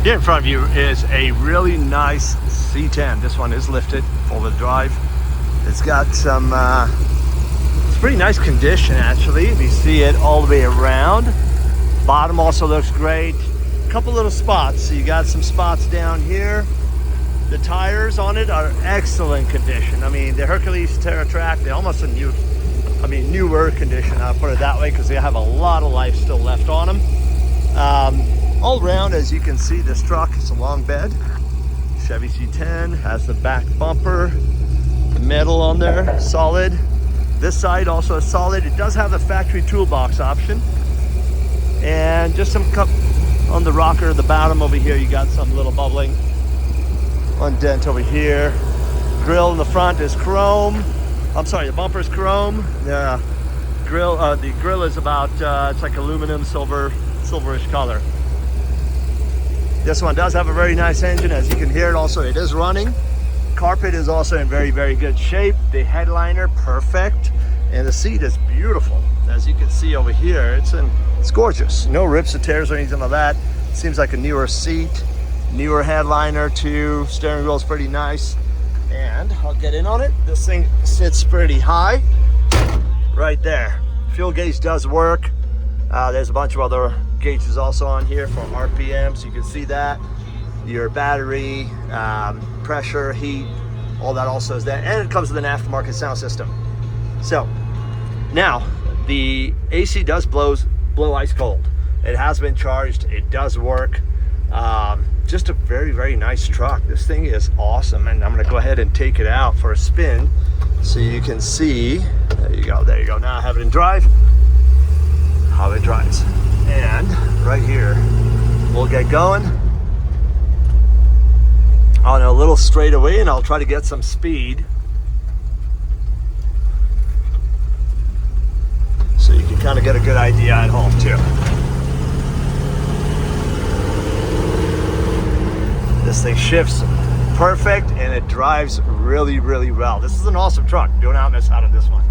Here in front of you is a really nice C10. This one is lifted, four-wheel drive. It's got some, it's pretty nice condition actually. You see it all the way around. Bottom also looks great. A couple little spots. So you got some spots down here. The tires on it are excellent condition. I mean, the Hercules Terra Track, they're almost a newer condition. I'll put it that way because they have a lot of life still left on them. All around, as you can see, this truck is a long bed. Chevy C10 has the back bumper, the metal on there, solid. This side also is solid. It does have the factory toolbox option. And just some cup on the rocker, the bottom over here, you got some little bubbling. One dent over here. Grill in the front is chrome. I'm sorry, the bumper is chrome. The grill is about, it's like aluminum, silverish color. This one does have a very nice engine, as you can hear it. Also, it is running. Carpet is also in very, very good shape. The headliner, perfect. And the seat is beautiful. As you can see over here, it's gorgeous. No rips or tears or anything like that. Seems like a newer seat, newer headliner too. Steering wheel is pretty nice. And I'll get in on it. This thing sits pretty high right there. Fuel gauge does work. There's a bunch of other gauges also on here for RPMs. You can see that. Your battery, pressure, heat, all that also is there. And it comes with an aftermarket sound system. So now the AC does blow ice cold. It has been charged. It does work. Just a very, very nice truck. This thing is awesome. And I'm going to go ahead and take it out for a spin so you can see. There you go. There you go. Now I have it in drive. How it drives. And right here, we'll get going on a little straightaway, and I'll try to get some speed so you can kind of get a good idea at home too. This thing shifts perfect and it drives really, really well. This is an awesome truck. Do not miss out on this one.